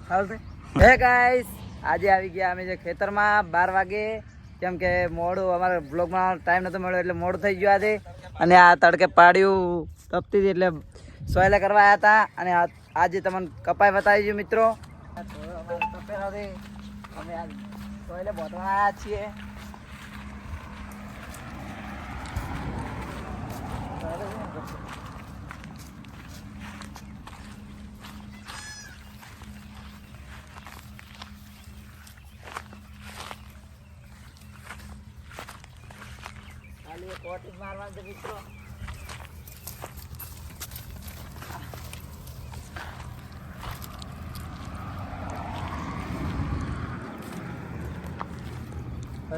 હે ગાઈસ, આજે આવી ગયા અમે જે ખેતરમાં 12 વાગે, કેમ કે મોડું અમારે બ્લોગમાં ટાઈમ નતો મળ્યો એટલે મોડું થઈ ગયું આજે. અને આ તડકે પાડ્યું તપતી હતી એટલે સોયલા કરવા આવ્યા હતા. અને આજે તમને કપાઈ બતાવી છું મિત્રો. અમે આજ સોયલે બોટવા આવ્યા છીએ. ખાલી કોટિંગ મારવાનું છે મિત્રો.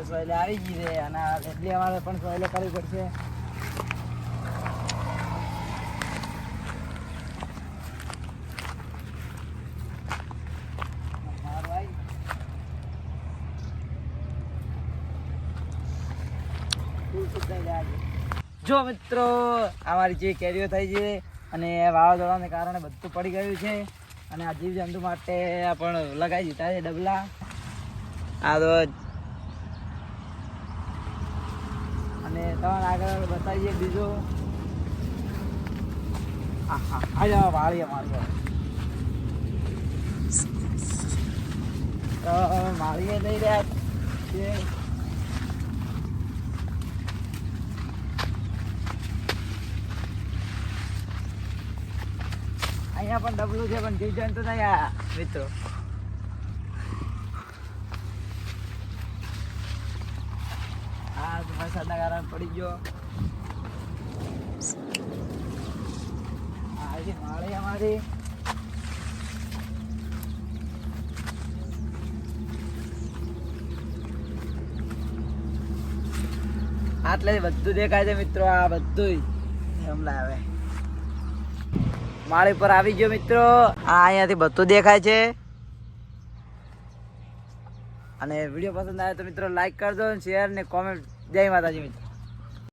સોયલે આવી ગઈ છે અને એટલે અમારે પણ સોયલે કરવી પડશે. જો મિત્રો, અમારી જે કેરીઓ થઈ છે અને વાવાઝોડાને કારણે બધું પડી ગયું છે. અને આ જીવજંતુ માટે પણ લગાવી દીધા છે ડબલા. આ તો અને તમારે આગળ બતાવીએ બીજું. વાળીએ માળીએ લઈ રહ્યા છે. અહીંયા પણ ડબલું છે પણ જીવજંતુ નહીં આ મિત્રો. હા, વરસાદના કારણે પડી ગયો. આજે માળી અમારી આટલે બધું દેખાય છે મિત્રો. આ બધું હમણાં આવે માળી પર આવી ગયો મિત્રો. આ અહીંયાથી બધું દેખાય છે. અને વિડીયો પસંદ આવે તો મિત્રો લાઈક કરજો, શેર ને કોમેન્ટ. જય માતાજી મિત્રો.